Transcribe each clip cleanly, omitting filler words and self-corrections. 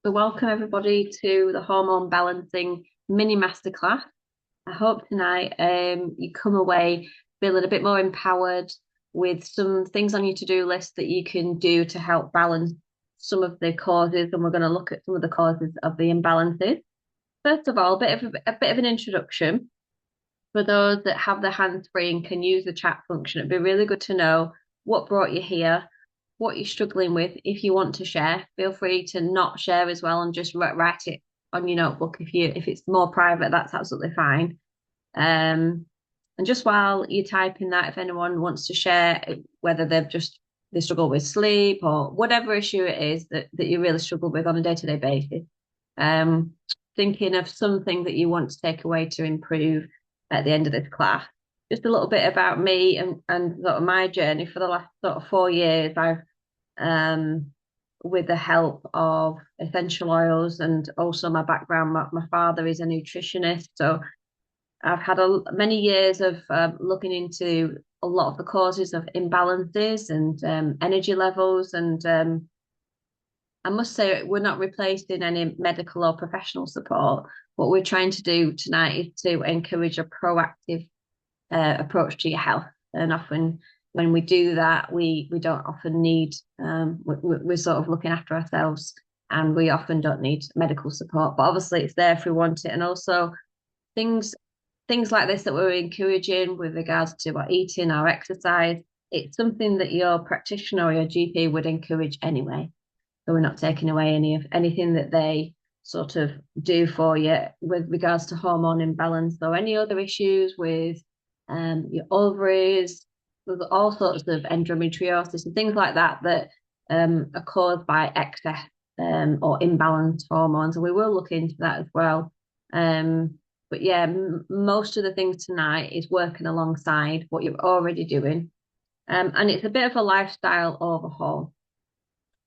So welcome everybody to the hormone balancing mini masterclass. I hope tonight you come away feeling a bit more empowered with some things on your to-do list that you can do to help balance some of the causes, and we're going to look at some of the causes of the imbalances. First of all, a bit of an introduction for those that have their hands free and can use the chat function. It'd be really good to know what brought you here, what you're struggling with. If you want to share, feel free to not share as well and just write it on your notebook. If it's more private, that's absolutely fine. And just while you're typing that, if anyone wants to share, whether they struggle with sleep or whatever issue it is that you really struggle with on a day-to-day basis, um, thinking of something that you want to take away to improve at the end of this class. Just a little bit about me and sort of my journey for the last sort of 4 years. I've with the help of essential oils and also my background. My father is a nutritionist, so I've had many years of looking into a lot of the causes of imbalances and energy levels. And I must say, we're not replacing any medical or professional support. What we're trying to do tonight is to encourage a proactive approach to your health. And often when we do that, we don't often need, we're sort of looking after ourselves, and we often don't need medical support. But obviously, it's there if we want it. And also, things things like this that we're encouraging with regards to our eating, our exercise, it's something that your practitioner or your GP would encourage anyway. So we're not taking away anything that they sort of do for you with regards to hormone imbalance or any other issues with your ovaries. There's all sorts of endometriosis and things like that that are caused by excess or imbalanced hormones. And we will look into that as well. But yeah, most of the things tonight is working alongside what you're already doing. And it's a bit of a lifestyle overhaul.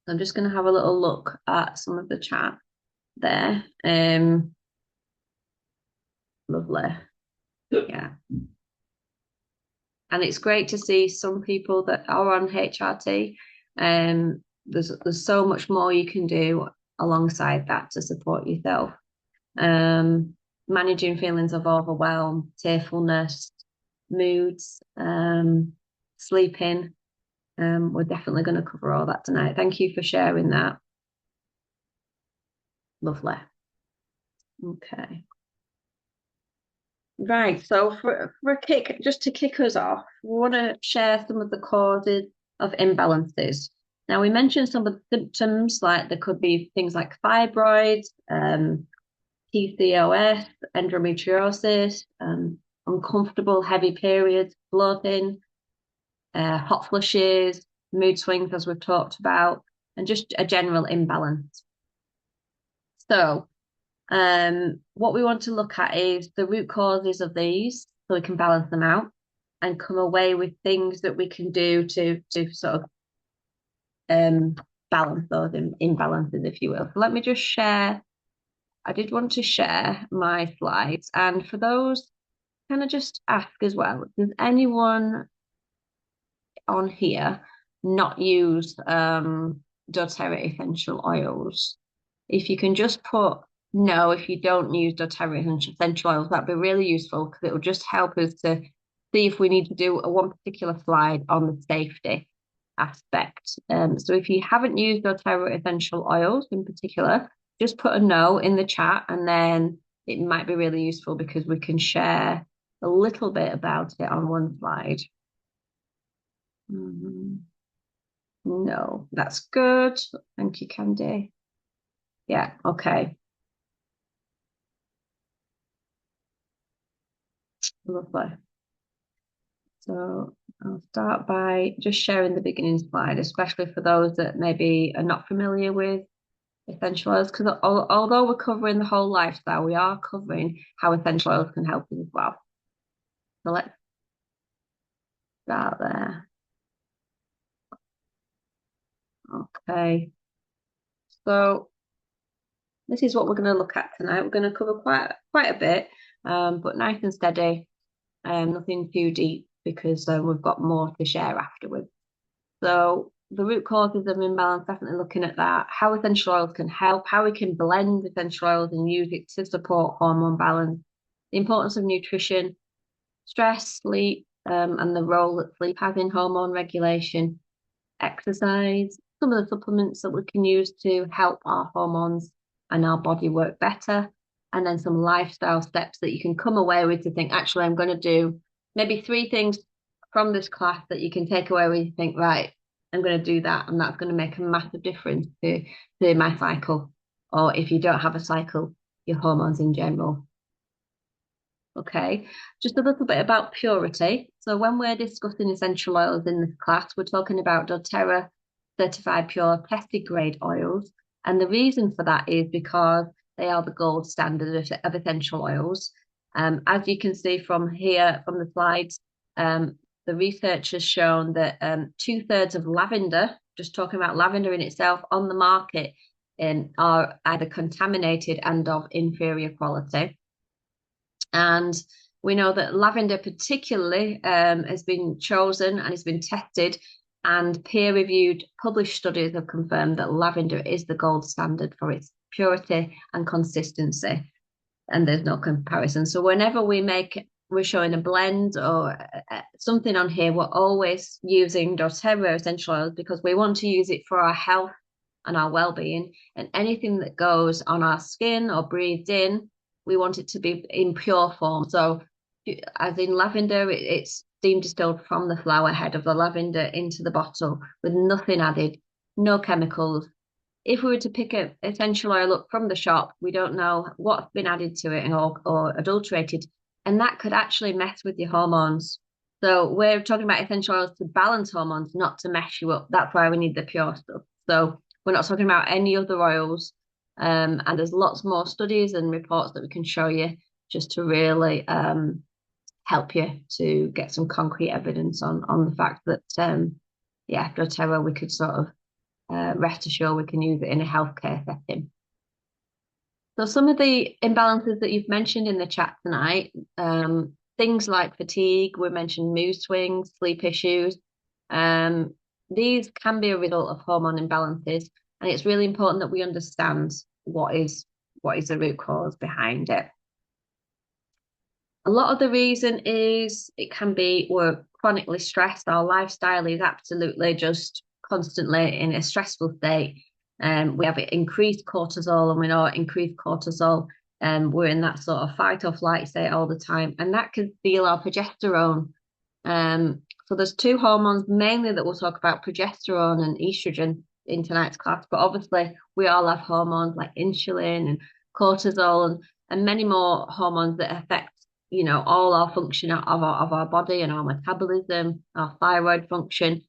So I'm just going to have a little look at some of the chat there. Lovely. Yeah. And it's great to see some people that are on HRT. There's so much more you can do alongside that to support yourself. Managing feelings of overwhelm, tearfulness, moods, sleeping. We're definitely going to cover all that tonight. Thank you for sharing that. Lovely. Okay. Right. So for a kick, just to kick us off, we want to share some of the causes of imbalances. Now, we mentioned some of the symptoms, like there could be things like fibroids, PCOS, endometriosis, uncomfortable heavy periods, bloating, hot flushes, mood swings, as we've talked about, and just a general imbalance. So, what we want to look at is the root causes of these so we can balance them out and come away with things that we can do to sort of balance those imbalances, if you will. So let me just share. I did want to share my slides, and for those, can I just ask as well, does anyone on here not use doTERRA essential oils? If you can just put no, if you don't use doTERRA essential oils, that'd be really useful because it will just help us to see if we need to do one particular slide on the safety aspect. So if you haven't used doTERRA essential oils in particular, just put a no in the chat, and then it might be really useful because we can share a little bit about it on one slide. No, that's good. Thank you, Candy. Yeah, okay. Lovely. So I'll start by just sharing the beginning slide, especially for those that maybe are not familiar with essential oils, because although we're covering the whole lifestyle, we are covering how essential oils can help us as well. So let's start there. Okay. So this is what we're going to look at tonight. We're going to cover quite a bit, but nice and steady. Nothing too deep because we've got more to share afterwards. So the root causes of imbalance, definitely looking at that, how essential oils can help, how we can blend essential oils and use it to support hormone balance, the importance of nutrition, stress, sleep, and the role that sleep has in hormone regulation, exercise, some of the supplements that we can use to help our hormones and our body work better, and then some lifestyle steps that you can come away with to think, actually, I'm going to do maybe 3 things from this class that you can take away with you think, right, I'm going to do that, and that's going to make a massive difference to my cycle, or if you don't have a cycle, your hormones in general. Okay, just a little bit about purity. So when we're discussing essential oils in this class, we're talking about doTERRA certified pure tested grade oils. And the reason for that is because they are the gold standard of essential oils. As you can see from here, from the slides, the research has shown that 2/3 of lavender, just talking about lavender in itself, on the market are either contaminated and of inferior quality. And we know that lavender particularly has been chosen and has been tested, and peer-reviewed published studies have confirmed that lavender is the gold standard for its purity and consistency, and there's no comparison. So whenever we're showing a blend or something on here, we're always using doTERRA essential oils because we want to use it for our health and our well-being, and anything that goes on our skin or breathed in, we want it to be in pure form. So as in lavender, it's steam distilled from the flower head of the lavender into the bottle with nothing added, no chemicals. If we were to pick an essential oil up from the shop, we don't know what's been added to it or adulterated, and that could actually mess with your hormones. So we're talking about essential oils to balance hormones, not to mess you up. That's why we need the pure stuff. So we're not talking about any other oils. And there's lots more studies and reports that we can show you just to really help you to get some concrete evidence on the fact that, yeah, doTERRA, we could sort of rest assured we can use it in a healthcare setting. So some of the imbalances that you've mentioned in the chat tonight, things like fatigue, we mentioned mood swings, sleep issues. These can be a result of hormone imbalances, and it's really important that we understand what is the root cause behind it. A lot of the reason is it can be we're chronically stressed. Our lifestyle is absolutely just constantly in a stressful state. We have increased cortisol, and we know increased cortisol, we're in that sort of fight or flight state all the time, and that can steal our progesterone. So there's 2 hormones mainly that we'll talk about, progesterone and estrogen, in tonight's class, but obviously we all have hormones like insulin and cortisol and many more hormones that affect, you know, all our function of our body and our metabolism, our thyroid function.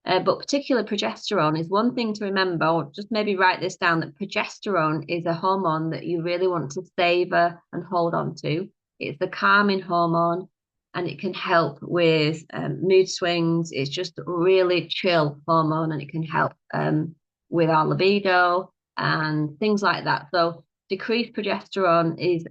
But particular progesterone is one thing to remember, or just maybe write this down, that progesterone is a hormone that you really want to savor and hold on to. It's the calming hormone, and it can help with mood swings. It's just a really chill hormone, and it can help with our libido and things like that. So decreased progesterone is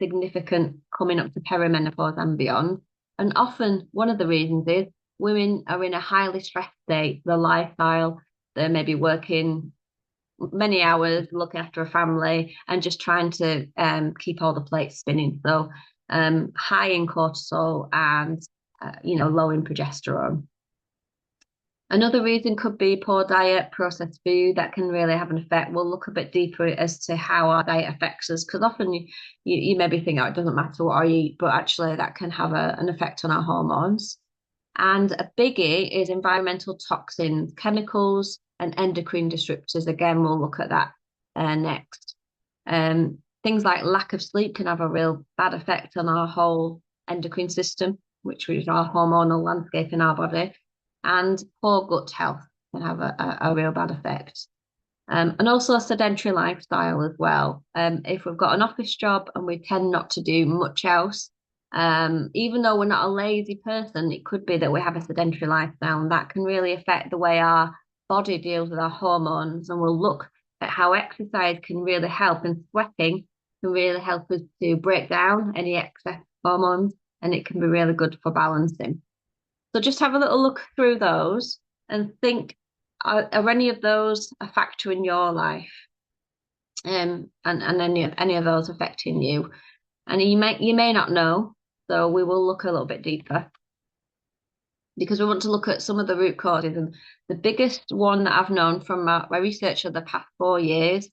significant coming up to perimenopause and beyond. And often one of the reasons is women are in a highly stressed state, the lifestyle, they're maybe working many hours, looking after a family, and just trying to keep all the plates spinning. So high in cortisol and low in progesterone. Another reason could be poor diet, processed food. That can really have an effect. We'll look a bit deeper as to how our diet affects us, because often you maybe think, oh, it doesn't matter what I eat, but actually that can have an effect on our hormones. And a biggie is environmental toxins, chemicals, and endocrine disruptors. Again, we'll look at that next. Things like lack of sleep can have a real bad effect on our whole endocrine system, which is our hormonal landscape in our body. And poor gut health can have a real bad effect. And also a sedentary lifestyle as well. If we've got an office job and we tend not to do much else, even though we're not a lazy person, it could be that we have a sedentary lifestyle, and that can really affect the way our body deals with our hormones. And we'll look at how exercise can really help, and sweating can really help us to break down any excess hormones, and it can be really good for balancing. So just have a little look through those and think are any of those a factor in your life? And any of those affecting you? And you may not know, so we will look a little bit deeper because we want to look at some of the root causes. And the biggest one that I've known from my research of the past 4 years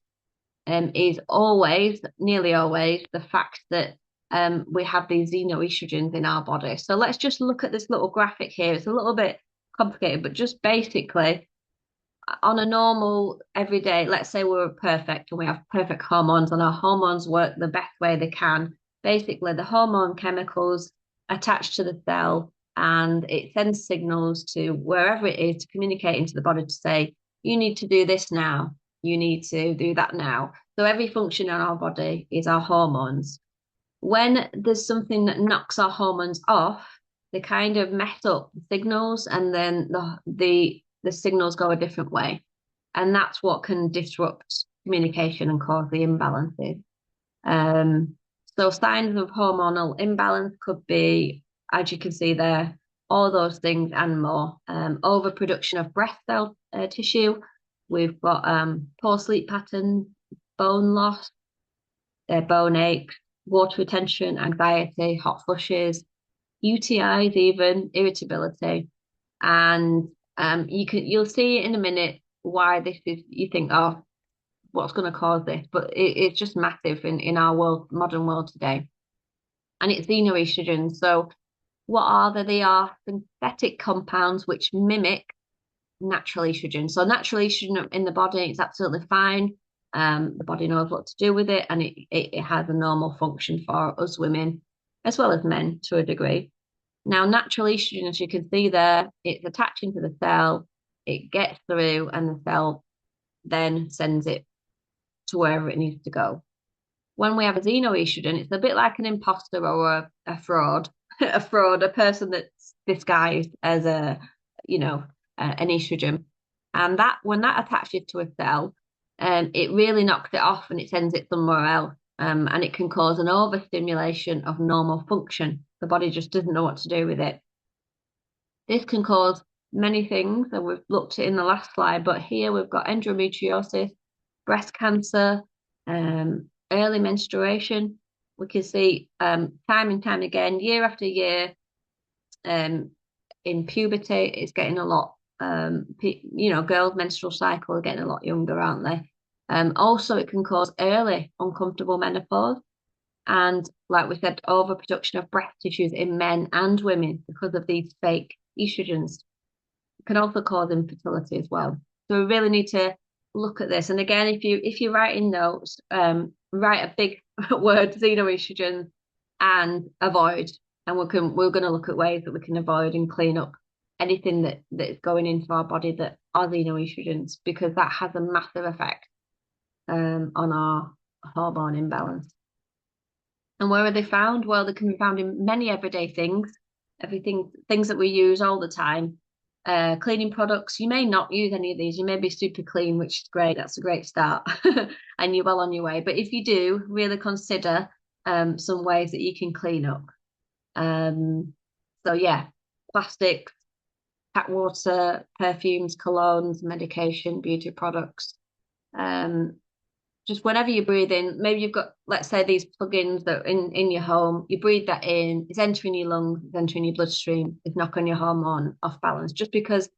is nearly always, the fact that we have these xenoestrogens in our body. So let's just look at this little graphic here. It's a little bit complicated, but just basically, on a normal everyday, let's say we're perfect and we have perfect hormones and our hormones work the best way they can. Basically, the hormone chemicals attach to the cell and it sends signals to wherever it is to communicate into the body to say, you need to do this now, you need to do that now. So every function in our body is our hormones. When there's something that knocks our hormones off, they kind of mess up the signals, and then the signals go a different way. And that's what can disrupt communication and cause the imbalances. Um, so signs of hormonal imbalance could be, as you can see there, all those things and more. Overproduction of breast cell tissue. We've got poor sleep patterns, bone loss, bone aches, water retention, anxiety, hot flushes, UTIs, even irritability. And you'll see in a minute why this is. You think, oh, what's going to cause this? But it's just massive in our modern world today. And it's xenoestrogens. So what are they? They are synthetic compounds which mimic natural estrogen. So natural estrogen in the body is absolutely fine. The body knows what to do with it, and it has a normal function for us women as well as men to a degree. Now, natural estrogen, as you can see there, it's attaching to the cell, it gets through, and the cell then sends it to wherever it needs to go. When we have a xenoestrogen, it's a bit like an imposter or a fraud, a person that's disguised as an estrogen. And that when that attaches to a cell, it really knocks it off and it sends it somewhere else. And it can cause an overstimulation of normal function. The body just doesn't know what to do with it. This can cause many things, and we've looked at it in the last slide, but here we've got endometriosis, breast cancer, early menstruation. We can see time and time again, year after year, in puberty, it's getting a lot, girls' menstrual cycle are getting a lot younger, aren't they? Also, it can cause early uncomfortable menopause. And like we said, overproduction of breast tissues in men and women because of these fake estrogens. It can also cause infertility as well. So we really need to look at this. And again, if you're writing notes, write a big word, xenoestrogen, and avoid. And we're going to look at ways that we can avoid and clean up anything that is going into our body that are xenoestrogens, because that has a massive effect on our hormone imbalance. And where are they found? Well, they can be found in many everyday things, things that we use all the time. Cleaning products, you may not use any of these. You may be super clean, which is great. That's a great start. And you're well on your way. But if you do, really consider some ways that you can clean up. So yeah, plastics, tap water, perfumes, colognes, medication, beauty products. Just whenever you breathe in, maybe you've got, let's say, these plugins that are in your home, you breathe that in, it's entering your lungs, it's entering your bloodstream, it's knocking your hormone off balance. Just because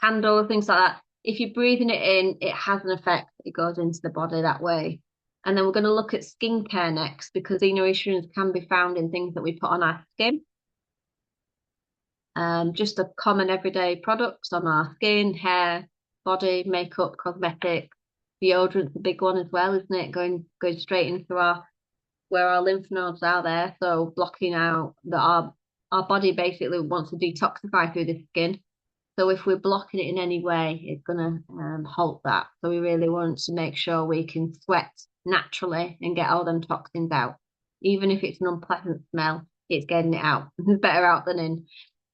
candles, things like that, if you're breathing it in, it has an effect. It goes into the body that way. And then we're going to look at skincare next, because xenoestrogens can be found in things that we put on our skin. Just a common everyday products on our skin, hair, body, makeup, cosmetics. Deodorant's a big one as well, isn't it? Going straight into where our lymph nodes are there, so blocking out that our body basically wants to detoxify through the skin. So if we're blocking it in any way, it's gonna halt that. So we really want to make sure we can sweat naturally and get all them toxins out. Even if it's an unpleasant smell, it's getting it out. It's better out than in.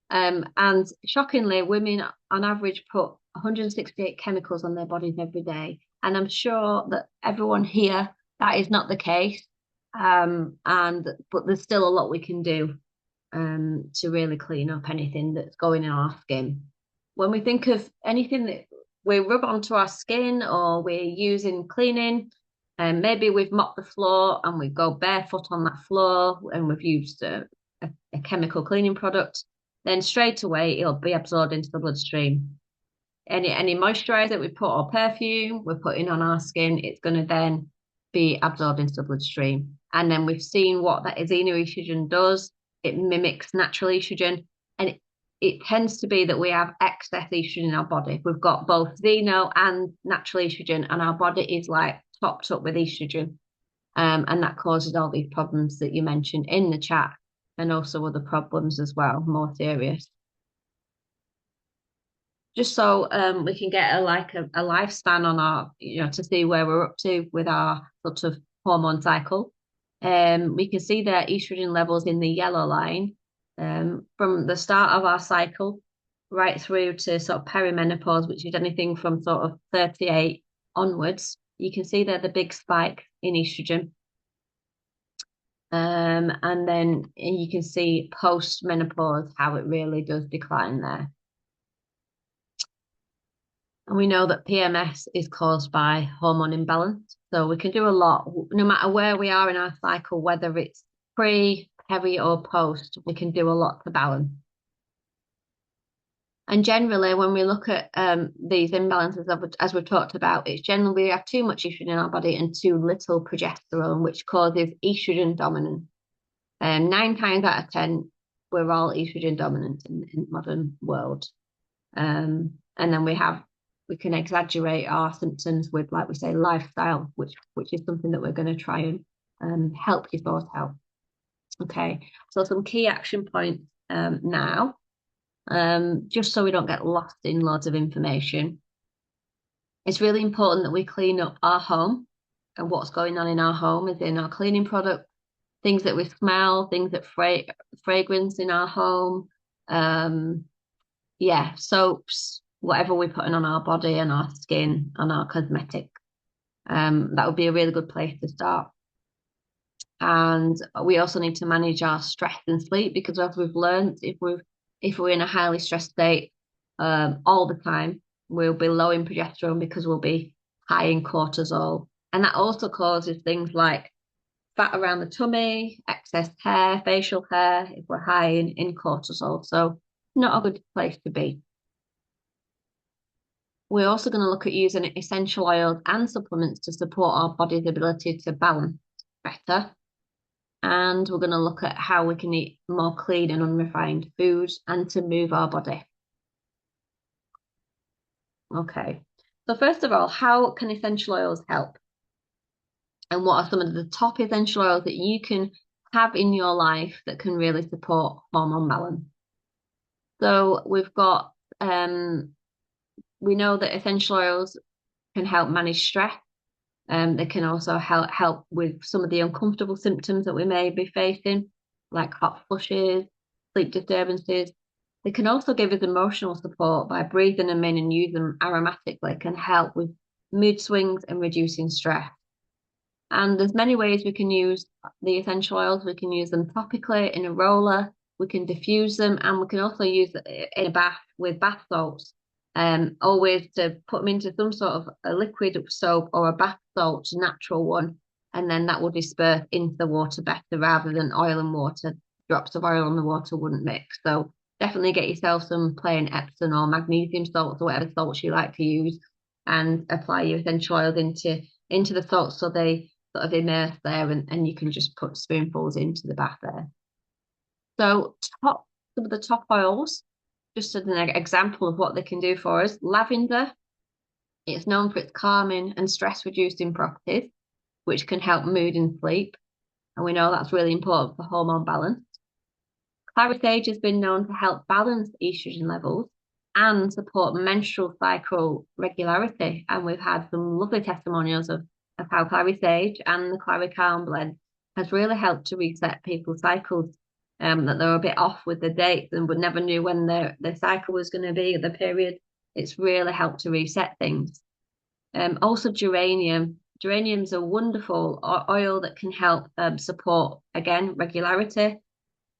And shockingly, women on average put 168 chemicals on their bodies every day. And I'm sure that everyone here, that is not the case. But there's still a lot we can do to really clean up anything that's going in our skin. When we think of anything that we rub onto our skin or we're using cleaning, and maybe we've mopped the floor and we go barefoot on that floor and we've used a chemical cleaning product, then straight away it'll be absorbed into the bloodstream. Any moisturizer we put or perfume we're putting on our skin, it's going to then be absorbed into the bloodstream. And then we've seen what that xenoestrogen does. It mimics natural estrogen, and it tends to be that we have excess estrogen in our body. We've got both xeno and natural estrogen, and our body is like topped up with estrogen. And that causes all these problems that you mentioned in the chat, and also other problems as well, more serious. Just so we can get a lifespan on our, to see where we're up to with our sort of hormone cycle. We can see their estrogen levels in the yellow line from the start of our cycle right through to sort of perimenopause, which is anything from sort of 38 onwards. You can see there the big spike in estrogen. And then you can see post-menopause how it really does decline there. And we know that PMS is caused by hormone imbalance. So we can do a lot, no matter where we are in our cycle, whether it's pre, peri, or post, we can do a lot to balance. And generally, when we look at these imbalances, as we've talked about, it's generally we have too much estrogen in our body and too little progesterone, which causes estrogen dominance. 9 times out of 10, we're all estrogen dominant in the modern world. And then we can exaggerate our symptoms with, like we say, lifestyle, which is something that we're going to try and help you sort out. Okay, so some key action points now, just so we don't get lost in loads of information. It's really important that we clean up our home, and what's going on in our home is in our cleaning product, things that we smell, things that fragrance in our home, soaps, whatever we're putting on our body and our skin and our cosmetic. That would be a really good place to start. And we also need to manage our stress and sleep, because as we've learned, if we're in a highly stressed state all the time, we'll be low in progesterone because we'll be high in cortisol. And that also causes things like fat around the tummy, excess hair, facial hair, if we're high in cortisol. So not a good place to be. We're also going to look at using essential oils and supplements to support our body's ability to balance better. And we're going to look at how we can eat more clean and unrefined foods and to move our body. Okay, so first of all, how can essential oils help? And what are some of the top essential oils that you can have in your life that can really support hormone balance? So we've got, we know that essential oils can help manage stress. They can also help with some of the uncomfortable symptoms that we may be facing, like hot flushes, sleep disturbances. They can also give us emotional support by breathing them in and use them aromatically, can help with mood swings and reducing stress. And there's many ways we can use the essential oils. We can use them topically in a roller, we can diffuse them, and we can also use it in a bath with bath salts. Always to put them into some sort of a liquid soap or a bath salt, natural one, and then that will disperse into the water better rather than oil and water. Drops of oil on the water wouldn't mix. So definitely get yourself some plain Epsom or magnesium salts or whatever salts you like to use, and apply your essential oils into the salts so they sort of immerse there, and you can just put spoonfuls into the bath there. So some of the top oils, just as an example of what they can do for us. Lavender, it's known for its calming and stress reducing properties, which can help mood and sleep. And we know that's really important for hormone balance. Clary sage has been known to help balance estrogen levels and support menstrual cycle regularity. And we've had some lovely testimonials of how clary sage and the clary calm blend has really helped to reset people's cycles. That they were a bit off with the dates and would never knew when their cycle was going to be, the period. It's really helped to reset things. Also geranium. Geranium's a wonderful oil that can help support, again, regularity,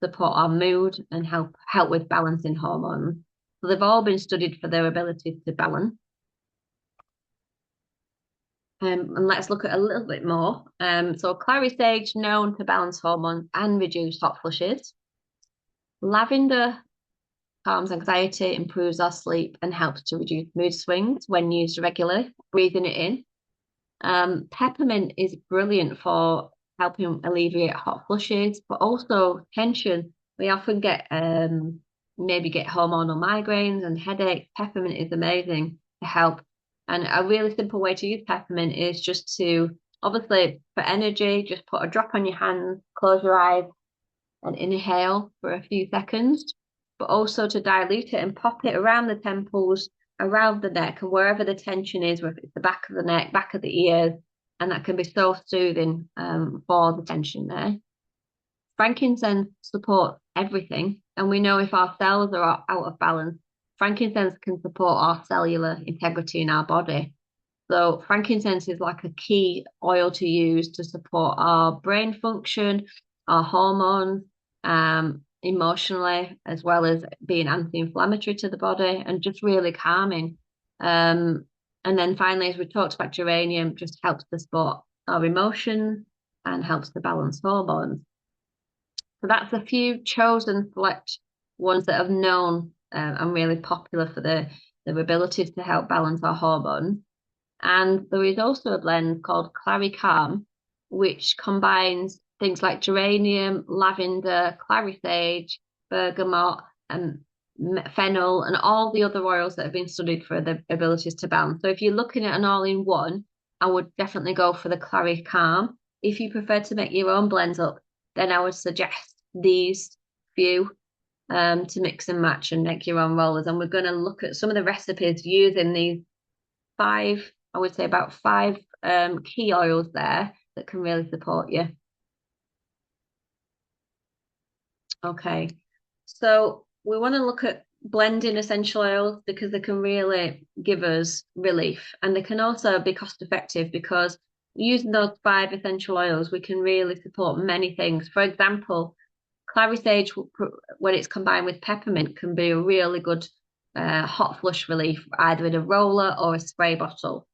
support our mood, and help with balancing hormones. So they've all been studied for their ability to balance. And let's look at a little bit more. So clary sage known to balance hormones and reduce hot flushes. Lavender calms anxiety, improves our sleep, and helps to reduce mood swings when used regularly, breathing it in. Peppermint is brilliant for helping alleviate hot flushes, but also tension. We often get maybe get hormonal migraines and headaches. Peppermint is amazing to help. And a really simple way to use peppermint is just to, obviously, for energy, just put a drop on your hands, close your eyes, and inhale for a few seconds, but also to dilute it and pop it around the temples, around the neck, and wherever the tension is, whether it's the back of the neck, back of the ears, and that can be so soothing for the tension there. Frankincense supports everything, and we know if our cells are out of balance, frankincense can support our cellular integrity in our body. So frankincense is like a key oil to use to support our brain function, our hormones, emotionally, as well as being anti-inflammatory to the body and just really calming. And then finally, as we talked about, geranium just helps to support our emotions and helps to balance hormones. So that's a few chosen select ones that have known and really popular for their abilities to help balance our hormones. And there is also a blend called Clary Calm, which combines things like geranium, lavender, clary sage, bergamot, and fennel, and all the other oils that have been studied for their abilities to balance. So if you're looking at an all-in-one, I would definitely go for the Clary Calm. If you prefer to make your own blends up, then I would suggest these few to mix and match and make your own rollers. And we're going to look at some of the recipes using these five, I would say about five key oils there that can really support you. Okay, so we want to look at blending essential oils because they can really give us relief, and they can also be cost effective because using those five essential oils, we can really support many things. For example, clary sage, when it's combined with peppermint, can be a really good hot flush relief, either in a roller or a spray bottle.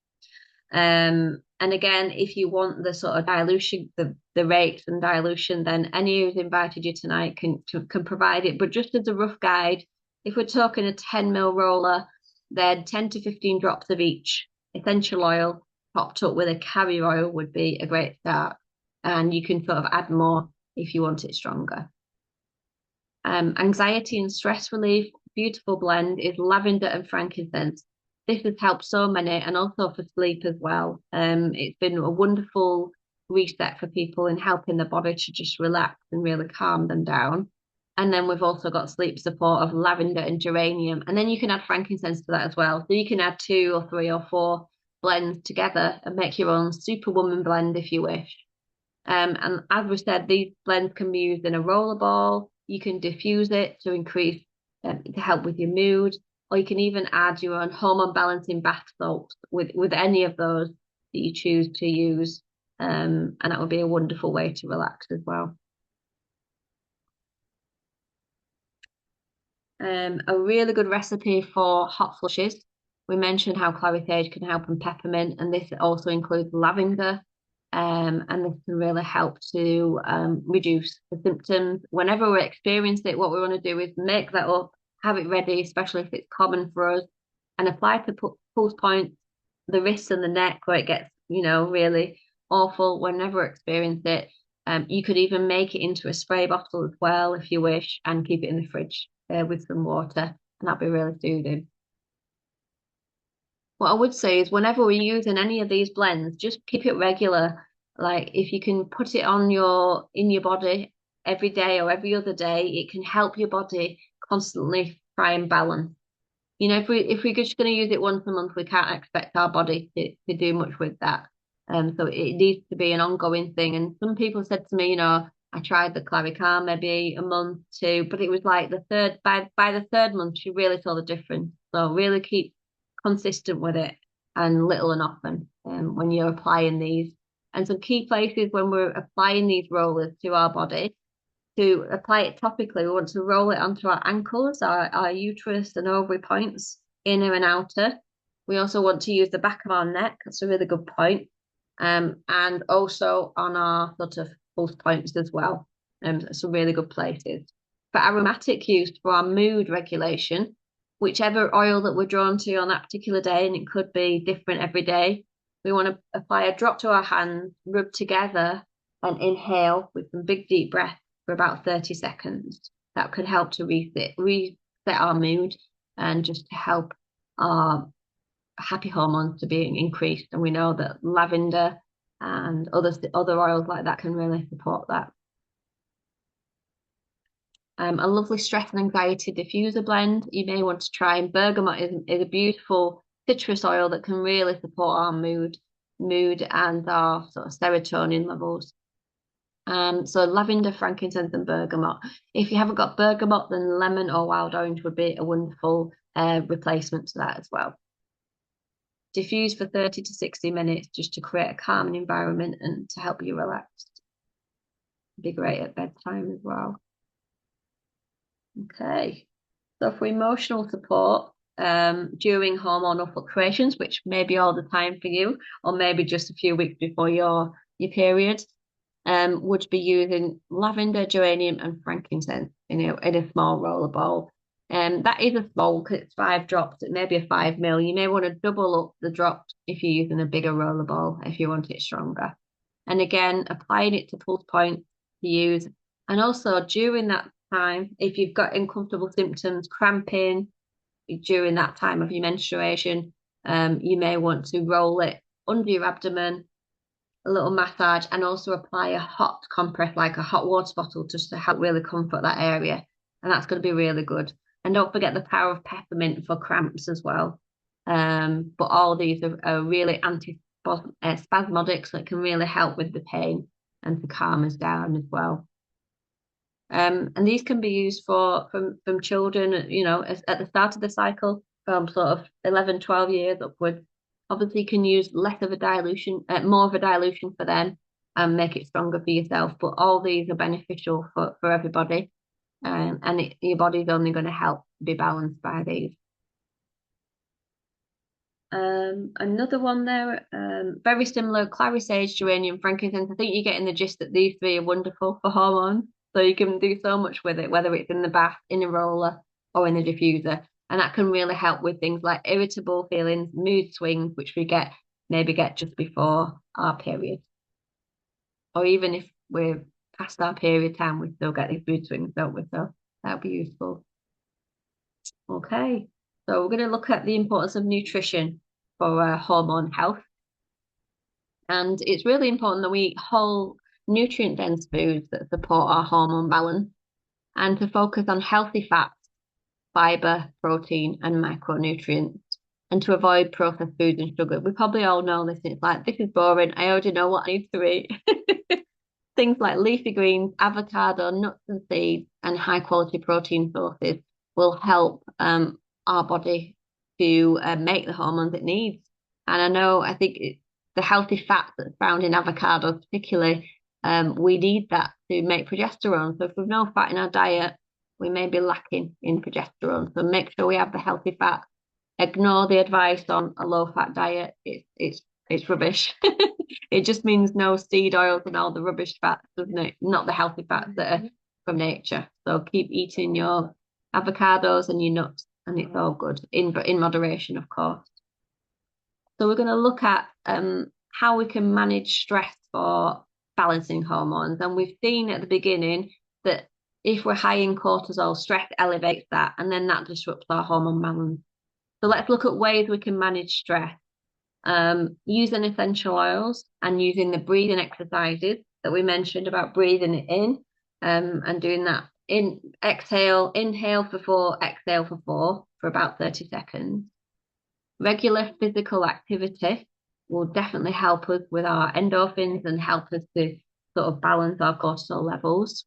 And again, if you want the sort of dilution, the rates and dilution, then any who's invited you tonight can provide it. But just as a rough guide, if we're talking a 10 ml roller, then 10 to 15 drops of each essential oil topped up with a carrier oil would be a great start. And you can sort of add more if you want it stronger. Anxiety and stress relief, beautiful blend is lavender and frankincense. This has helped so many, and also for sleep as well. It's been a wonderful reset for people in helping the body to just relax and really calm them down. And then we've also got sleep support of lavender and geranium. And then you can add frankincense to that as well. So you can add 2 or 3 or 4 blends together and make your own superwoman blend if you wish. And as we said, these blends can be used in a roller ball. You can diffuse it to increase, to help with your mood, or you can even add your own hormone balancing bath salts with any of those that you choose to use. And that would be a wonderful way to relax as well. A really good recipe for hot flushes. We mentioned how clary sage can help, and peppermint, and this also includes lavender. And this can really help to reduce the symptoms. Whenever we experience it, what we want to do is make that up, have it ready, especially if it's common for us, and apply to pulse points, the wrists and the neck where it gets, really awful. Whenever we experience it, you could even make it into a spray bottle as well if you wish, and keep it in the fridge with some water, and that'd be really soothing. What I would say is whenever we're using any of these blends, just keep it regular. Like if you can put it on in your body every day or every other day, it can help your body constantly try and balance. If we're just going to use it once a month, we can't expect our body to do much with that. So it needs to be an ongoing thing. And some people said to me, I tried the Clary Calm maybe a month, 2, but it was like by the third month, she really saw the difference. So really keep consistent with it, and little and often when you're applying these. And some key places when we're applying these rollers to our body, to apply it topically, we want to roll it onto our ankles, our uterus and ovary points, inner and outer. We also want to use the back of our neck. That's a really good point. and also on our sort of pulse points as well. Some really good places. For aromatic use, for our mood regulation, whichever oil that we're drawn to on that particular day, and it could be different every day, we want to apply a drop to our hands, rub together, and inhale with some big deep breaths for about 30 seconds. That could help to reset our mood and just to help our happy hormones to be increased. And we know that lavender and other oils like that can really support that. A lovely stress and anxiety diffuser blend. You may want to try. And bergamot is a beautiful citrus oil that can really support our mood and our sort of serotonin levels. So lavender, frankincense, and bergamot. If you haven't got bergamot, then lemon or wild orange would be a wonderful replacement to that as well. Diffuse for 30 to 60 minutes just to create a calming environment and to help you relax. Be great at bedtime as well. Okay, so for emotional support during hormonal fluctuations, which may be all the time for you, or maybe just a few weeks before your period, would be using lavender, geranium, and frankincense in a small roller bowl. That is a small because it's 5 drops. It may be a 5 ml. You may want to double up the drops if you're using a bigger roller bowl if you want it stronger. And again, applying it to pulse points to use. And also during that time, if you've got uncomfortable symptoms, cramping during that time of your menstruation, you may want to roll it under your abdomen, a little massage, and also apply a hot compress, like a hot water bottle, just to help really comfort that area. And that's going to be really good. And don't forget the power of peppermint for cramps as well. But all these are really anti-spasmodic, so it can really help with the pain and to calm us down as well. And these can be used from children, at the start of the cycle, from sort of 11, 12 years upwards. Obviously, you can use less of a dilution, more of a dilution for them and make it stronger for yourself. But all these are beneficial for everybody. And your body's only going to help be balanced by these. Another one there, very similar, clary sage, geranium, frankincense. I think you're getting the gist that these 3 are wonderful for hormones. So you can do so much with it, whether it's in the bath, in a roller, or in the diffuser. And that can really help with things like irritable feelings, mood swings, which we maybe get just before our period. Or even if we're past our period time, we still get these mood swings, don't we? So that'll be useful. Okay, so we're going to look at the importance of nutrition for hormone health. And it's really important that we eat whole, nutrient-dense foods that support our hormone balance and to focus on healthy fats, fiber, protein, and micronutrients, and to avoid processed foods and sugar. We probably all know this. It's like, this is boring. I already know what I need to eat. Things like leafy greens, avocado, nuts and seeds, and high-quality protein sources will help our body to make the hormones it needs. And I think the healthy fats that's found in avocados particularly, we need that to make progesterone. So if we've no fat in our diet, we may be lacking in progesterone. So make sure we have the healthy fat. Ignore the advice on a low-fat diet. It's rubbish. It just means no seed oils and all the rubbish fats, doesn't it? Not the healthy fats that are from nature. So keep eating your avocados and your nuts, and it's all good in moderation, of course. So we're going to look at how we can manage stress for balancing hormones. And we've seen at the beginning that if we're high in cortisol, stress elevates that, and then that disrupts our hormone balance. So let's look at ways we can manage stress. Using essential oils and using the breathing exercises that we mentioned about breathing it in and doing that. Inhale for 4, exhale for 4 for about 30 seconds. Regular physical activity will definitely help us with our endorphins and help us to sort of balance our cortisol levels.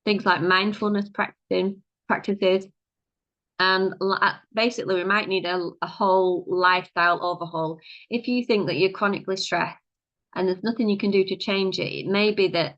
Things like mindfulness practices. And basically, we might need a whole lifestyle overhaul. If you think that you're chronically stressed and there's nothing you can do to change it, it may be that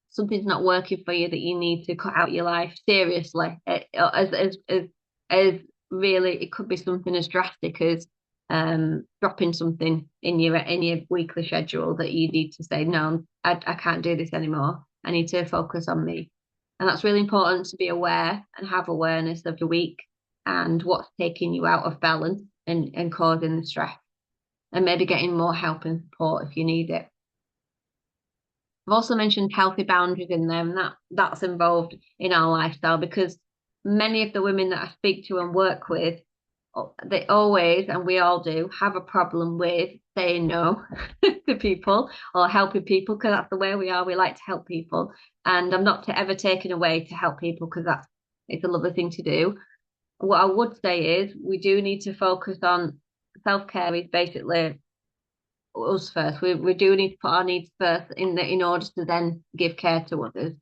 something's not working for you, that you need to cut out your life seriously. As really, it could be something as drastic as dropping something in your weekly schedule that you need to say, no, I can't do this anymore. I need to focus on me. And that's really important to be aware and have awareness of the week and what's taking you out of balance and causing the stress, and maybe getting more help and support if you need it. I've also mentioned healthy boundaries in there, and that's involved in our lifestyle, because many of the women that I speak to and work with, they always, and we all do, have a problem with saying no to people or helping people, because that's the way we are. We like to help people, and I'm not ever taken away to help people, because it's a lovely thing to do. What I would say is we do need to focus on self-care is basically us first. We do need to put our needs first in order to then give care to others.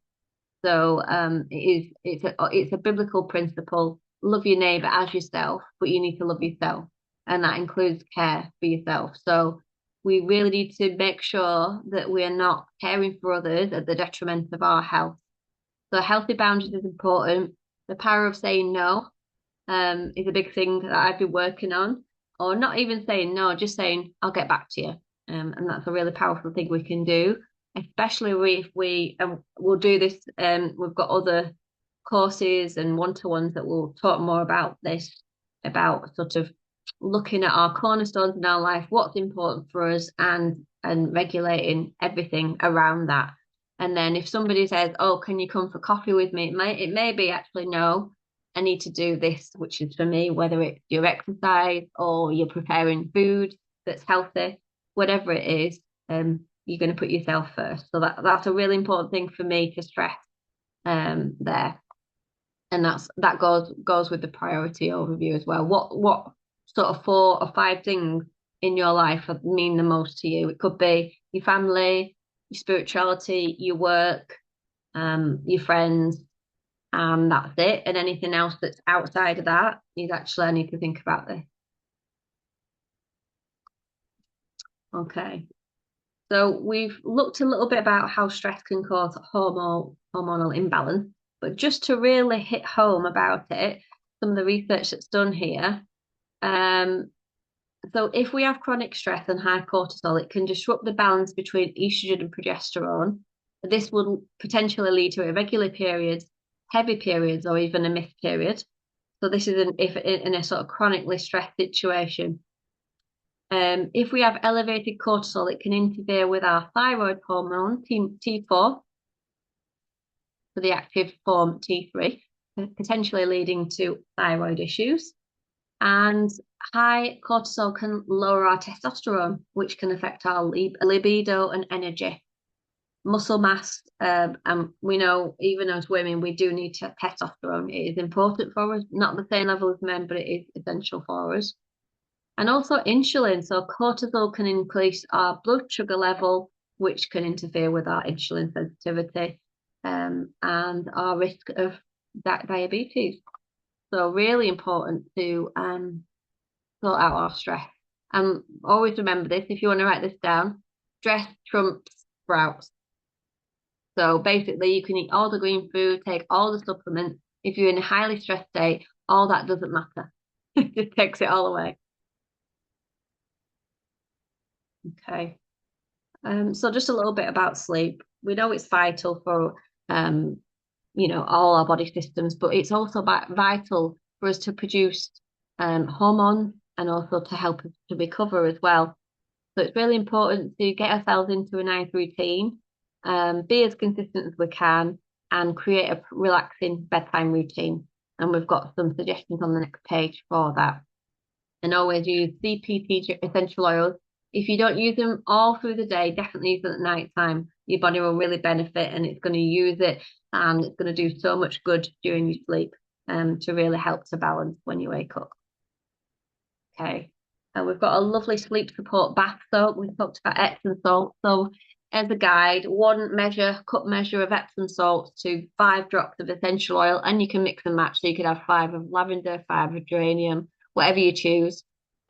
So it's a biblical principle. Love your neighbor as yourself, but you need to love yourself, and that includes care for yourself. So we really need to make sure that we are not caring for others at the detriment of our health. So healthy boundaries is important. The power of saying no is a big thing that I've been working on, or not even saying no, just saying I'll get back to you. And that's a really powerful thing we can do, especially if we'll do this. We've got other courses and one-to-ones that will talk more about this, about sort of looking at our cornerstones in our life, what's important for us, and regulating everything around that. And then if somebody says, "Oh, can you come for coffee with me?" It may be actually no. I need to do this, which is for me, whether it's your exercise or you're preparing food that's healthy, whatever it is, you're going to put yourself first. So that's a really important thing for me to stress there. And that goes with the priority overview as well. What sort of 4 or 5 things in your life mean the most to you? It could be your family, your spirituality, your work, your friends, and that's it. And anything else that's outside of that is actually, I need to think about this. Okay. So we've looked a little bit about how stress can cause hormonal imbalance, but just to really hit home about it, some of the research that's done here. So if we have chronic stress and high cortisol, it can disrupt the balance between estrogen and progesterone. This will potentially lead to irregular periods, heavy periods, or even a missed period. So this is if in a sort of chronically stressed situation. If we have elevated cortisol, it can interfere with our thyroid hormone, T4, for the active form T3, potentially leading to thyroid issues. And high cortisol can lower our testosterone, which can affect our libido and energy. Muscle mass, and we know even as women, we do need testosterone. It is important for us, not the same level as men, but it is essential for us. And also insulin. So cortisol can increase our blood sugar level, which can interfere with our insulin sensitivity and our risk of diabetes. So really important to sort out our stress. And always remember this, if you want to write this down, stress trumps sprouts. So basically you can eat all the green food, take all the supplements. If you're in a highly stressed state, all that doesn't matter. It just takes it all away. Okay. So just a little bit about sleep. We know it's vital for all our body systems, but it's also vital for us to produce hormones and also to help us to recover as well. So it's really important to get ourselves into a nice routine, be as consistent as we can, and create a relaxing bedtime routine. And we've got some suggestions on the next page for that. And always use CPT essential oils. If you don't use them all through the day, definitely use them at night time. Your body will really benefit, and it's going to use it, and it's going to do so much good during your sleep to really help to balance when you wake up. Okay. And we've got a lovely sleep support bath soak. We talked about Epsom salt. So as a guide, 1 cup measure of Epsom salt to 5 drops of essential oil, and you can mix and match. So you could have 5 of lavender, 5 of geranium, whatever you choose.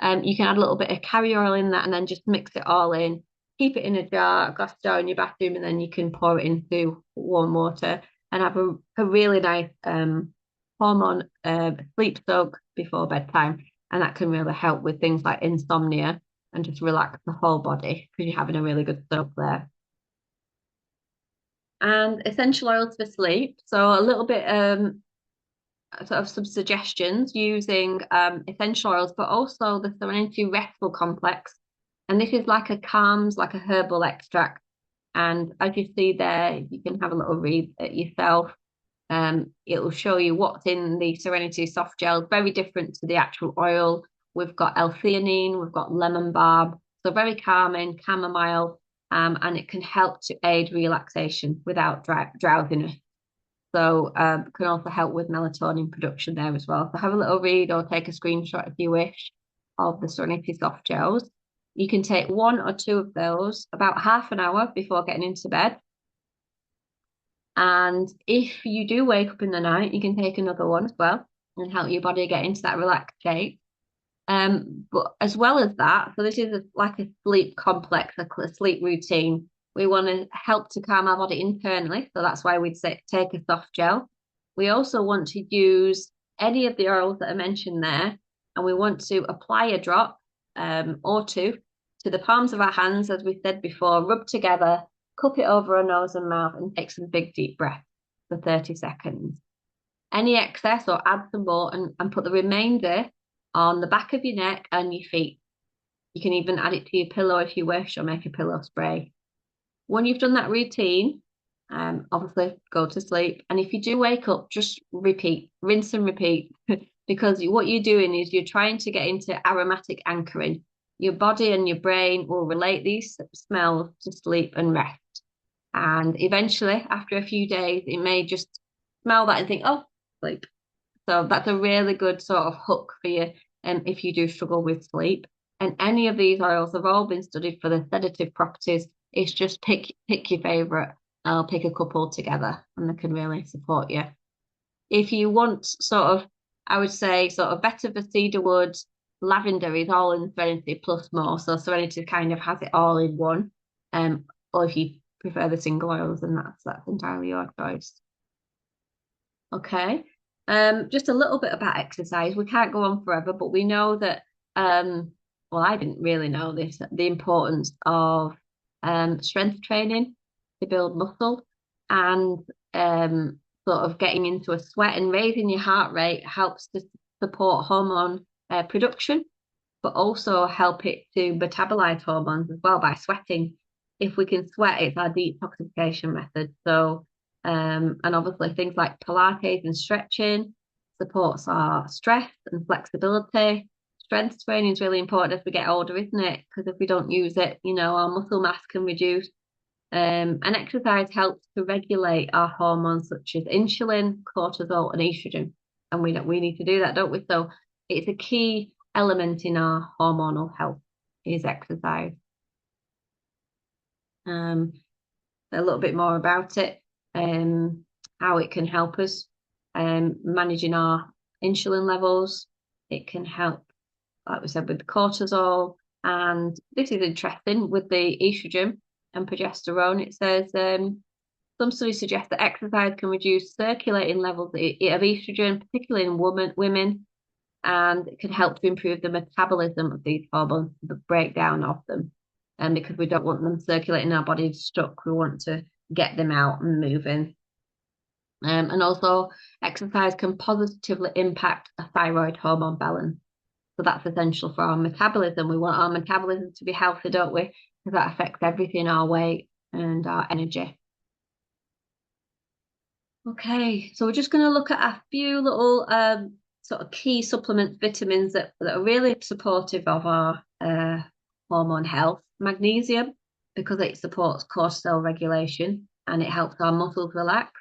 You can add a little bit of carrier oil in that and then just mix it all in. Keep it in a glass jar in your bathroom, and then you can pour it into warm water and have a really nice hormone sleep soak before bedtime. and that can really help with things like insomnia and just relax the whole body because you're having a really good soak there. And essential oils for sleep. So a little bit sort of some suggestions using essential oils, but also the Serenity Restful Complex. And this is like a calms, like a herbal extract. And as you see there, you can have a little read at yourself. It will show you what's in the Serenity soft gel, very different to the actual oil. We've got L-theanine, we've got lemon balm, so very calming, chamomile, and it can help to aid relaxation without drowsiness. So can also help with melatonin production there as well. So have a little read or take a screenshot if you wish of the Serenity soft gels. You can take one or two of those about half an hour before getting into bed. And if you do wake up in the night, you can take another one as well and help your body get into that relaxed state. But as well as that, so this is like a sleep complex, a sleep routine. We want to help to calm our body internally. So that's why we'd say take a soft gel. We also want to use any of the oils that are mentioned there, and we want to apply a drop or two to the palms of our hands, as we said before, rub together, cup it over our nose and mouth, and take some big deep breaths for 30 seconds. Any excess or add some more and put the remainder on the back of your neck and your feet. You can even add it to your pillow if you wish, or make a pillow spray. When you've done that routine, obviously go to sleep. And if you do wake up, just repeat, rinse and repeat, because what you're doing is you're trying to get into aromatic anchoring. Your body and your brain will relate these smells to sleep and rest. And eventually, after a few days, it may just smell that and think, oh, sleep. So that's a really good sort of hook for you if you do struggle with sleep. And any of these oils have all been studied for the sedative properties. It's just pick your favorite. I'll pick a couple together and they can really support you. If you want sort of, I would say sort of better for cedarwood, lavender is all in Serenity plus more. So Serenity kind of has it all in one. Or if you prefer the single oils, then that's entirely your choice. Okay. Just a little bit about exercise. We can't go on forever, but we know that, well, I didn't really know this, the importance of strength training to build muscle and sort of getting into a sweat and raising your heart rate helps to support hormone production, but also help it to metabolize hormones as well by sweating. If we can sweat, it's our detoxification method. So and obviously things like Pilates and stretching supports our stress and flexibility. Strength training is really important as we get older, isn't it? Because if we don't use it, our muscle mass can reduce. And exercise helps to regulate our hormones such as insulin, cortisol, and estrogen. And we need to do that, don't we? So it's a key element in our hormonal health is exercise. A little bit more about it, how it can help us managing our insulin levels. It can help, like we said, with cortisol. And this is interesting with the estrogen and progesterone. It says some studies suggest that exercise can reduce circulating levels of estrogen, particularly in women, and it can help to improve the metabolism of these hormones, the breakdown of them. And because we don't want them circulating in our body stuck, we want to get them out and moving. And also, exercise can positively impact a thyroid hormone balance. So that's essential for our metabolism. We want our metabolism to be healthy, don't we? Because that affects everything, our weight and our energy. Okay, so we're just going to look at a few little sort of key supplements, vitamins that are really supportive of our hormone health. Magnesium, because it supports cortisol regulation and it helps our muscles relax.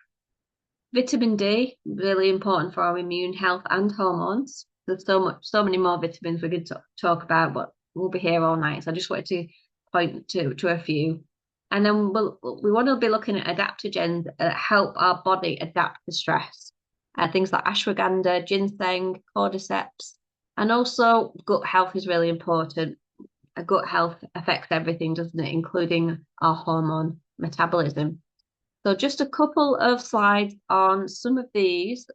Vitamin D, really important for our immune health and hormones. There's so many more vitamins we could talk about, but we'll be here all night. So I just wanted to point to a few. And then we want to be looking at adaptogens that help our body adapt to stress. Things like ashwagandha, ginseng, cordyceps, and also gut health is really important. Gut health affects everything, doesn't it? Including our hormone metabolism. So just a couple of slides on some of these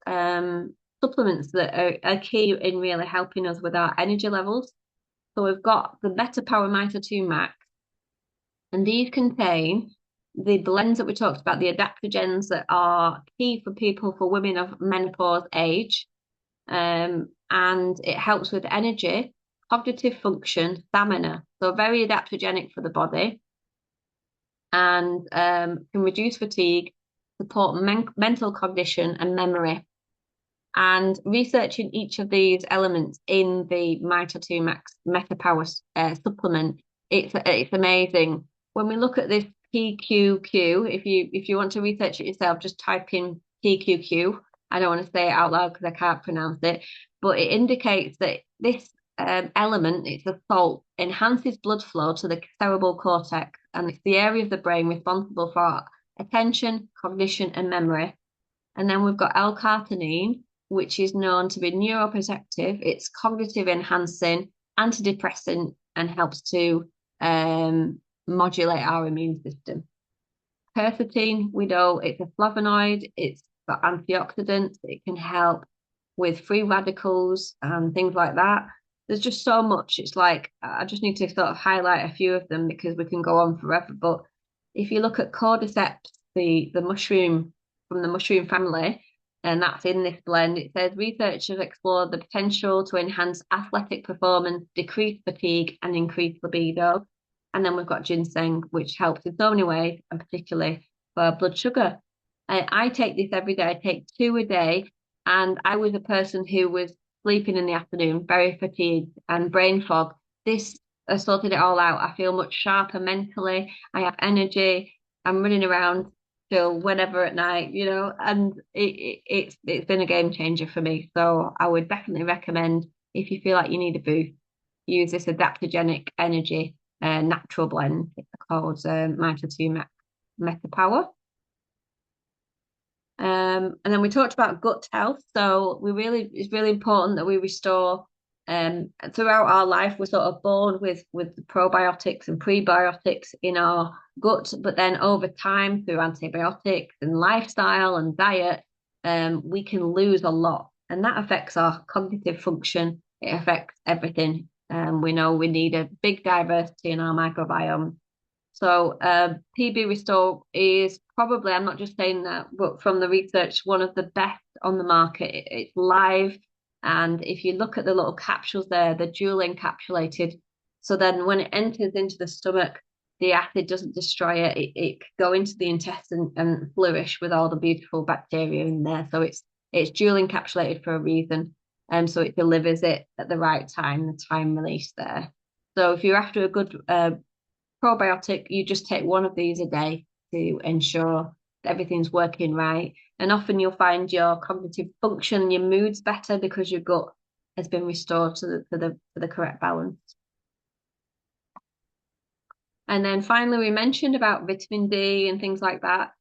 supplements that are key in really helping us with our energy levels. So we've got the Better Power Mito 2 Max, and these contain the blends that we talked about, the adaptogens that are key for people, for women of menopause age. And it helps with energy, cognitive function, stamina. So very adaptogenic for the body, and can reduce fatigue, support mental cognition and memory. And researching each of these elements in the Mito 2 Max Meta Power supplement, it's amazing. When we look at this PQQ, if you want to research it yourself, just type in PQQ. I don't want to say it out loud because I can't pronounce it, but it indicates that this element, it's a salt, enhances blood flow to the cerebral cortex, and it's the area of the brain responsible for attention, cognition, and memory. And then we've got L-carnitine, which is known to be neuroprotective. It's cognitive enhancing, antidepressant, and helps to modulate our immune system. Quercetin, we know it's a flavonoid. It's got antioxidants. It can help with free radicals and things like that. There's just so much. It's like I just need to sort of highlight a few of them because we can go on forever. But if you look at cordyceps, the mushroom from the mushroom family, and that's in this blend, it says researchers explored the potential to enhance athletic performance, decrease fatigue, and increase libido. And then we've got ginseng, which helps in so many ways, and particularly for blood sugar. I take this every day. I take 2 a day, and I was a person who was sleeping in the afternoon, very fatigued and brain fog. This has sorted it all out. I feel much sharper mentally. I have energy. I'm running around till whenever at night, and it's been a game changer for me. So I would definitely recommend, if you feel like you need a boost, use this adaptogenic energy natural blend. It's called Mito 2 Max Meta Power. And then we talked about gut health. So it's really important that we restore throughout our life. We're sort of born with the probiotics and prebiotics in our gut, but then over time through antibiotics and lifestyle and diet, we can lose a lot, and that affects our cognitive function. It affects everything. We know we need a big diversity in our microbiome. So PB Restore is probably, I'm not just saying that, but from the research, one of the best on the market. It's live. And if you look at the little capsules there, they're dual encapsulated. So then when it enters into the stomach, the acid doesn't destroy it. It can go into the intestine and flourish with all the beautiful bacteria in there. So it's dual encapsulated for a reason. And so it delivers it at the right time, the time release there. So if you're after a good probiotic, you just take one of these a day to ensure that everything's working right. And often you'll find your cognitive function, your mood's better because your gut has been restored to the correct balance. And then finally, we mentioned about vitamin D and things like that.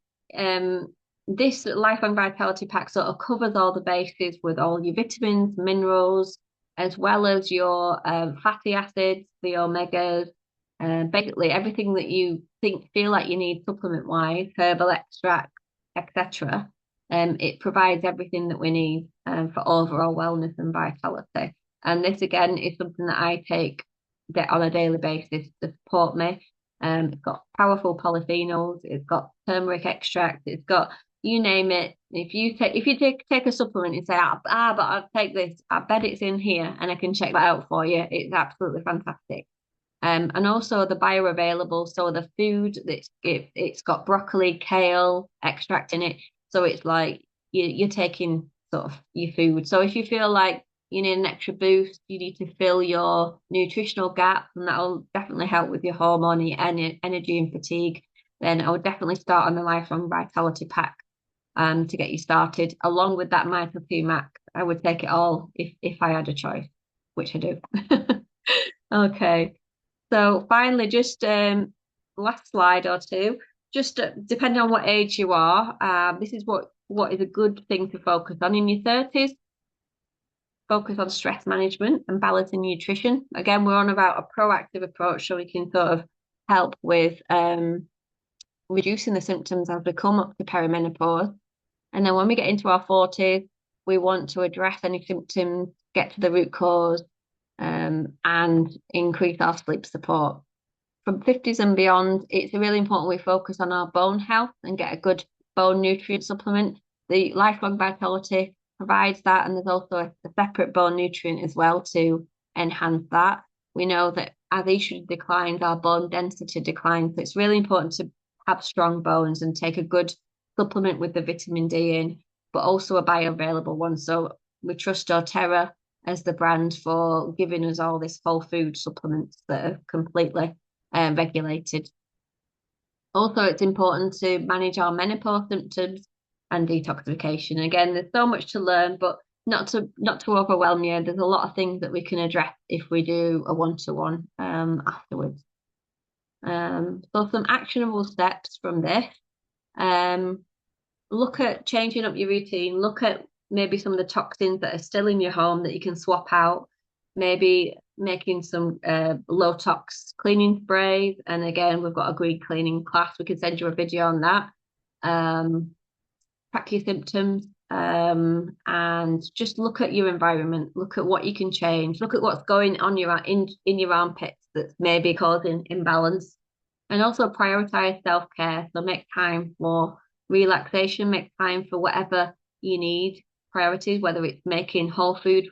This Lifelong Vitality Pack sort of covers all the bases with all your vitamins, minerals, as well as your fatty acids, the omegas, basically everything that you feel like you need supplement wise, herbal extract, etc. It provides everything that we need for overall wellness and vitality. And this again is something that I take on a daily basis to support me. It's got powerful polyphenols, it's got turmeric extract, it's got, you name it. If you take a supplement and say, but I'll take this, I bet it's in here and I can check that out for you. It's absolutely fantastic. And also the bioavailable, so the food it's got broccoli, kale extract in it. So it's like you're taking sort of your food. So if you feel like you need an extra boost, you need to fill your nutritional gap, and that'll definitely help with your hormone, energy and fatigue, then I would definitely start on the Lifelong Vitality Pack to get you started. Along with that Mito 2 Max, I would take it all if I had a choice, which I do. Okay. So finally, just last slide or two, just depending on what age you are, this is what is a good thing to focus on in your 30s. Focus on stress management and balancing nutrition. Again, we're on about a proactive approach so we can sort of help with reducing the symptoms as we come up to perimenopause. And then when we get into our 40s, we want to address any symptoms, get to the root cause, and increase our sleep support. From 50s and beyond, it's really important we focus on our bone health and get a good bone nutrient supplement. The lifelong vitality provides that, and there's also a separate bone nutrient as well to enhance that. We know that as estrogen declines, our bone density declines. So it's really important to have strong bones and take a good supplement with the vitamin D in, but also a bioavailable one. So we trust doTERRA as the brand for giving us all this whole food supplements that are completely regulated. Also, it's important to manage our menopause symptoms and detoxification. Again, there's so much to learn, but not to overwhelm you. There's a lot of things that we can address if we do a one-to-one afterwards. So some actionable steps from this. Look at changing up your routine. Look at maybe some of the toxins that are still in your home that you can swap out. Maybe making some low tox cleaning sprays. And again, we've got a green cleaning class. We can send you a video on that. Track your symptoms and just look at your environment. Look at what you can change. Look at what's going on in your armpits that's maybe causing imbalance. And also prioritize self-care. So make time for relaxation, make time for whatever you need, priorities, whether it's making whole food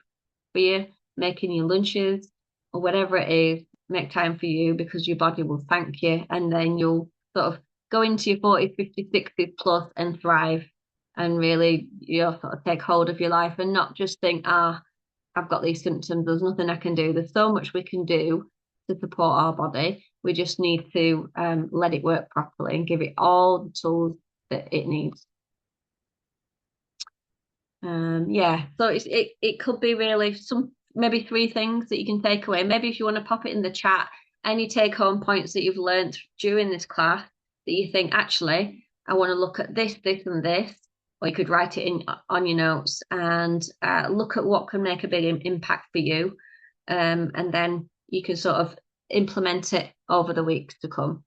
for you, making your lunches, or whatever it is, make time for you because your body will thank you. And then you'll sort of go into your 40s, 50s, 60s plus and thrive and really, sort of take hold of your life and not just think, I've got these symptoms, there's nothing I can do. There's so much we can do to support our body. We just need to let it work properly and give it all the tools that it needs. So it could be really maybe 3 things that you can take away. Maybe if you want to pop it in the chat, any take home points that you've learned during this class that you think, actually, I want to look at this, this, and this, or you could write it in on your notes and look at what can make a big impact for you. And then you can sort of implement it over the weeks to come.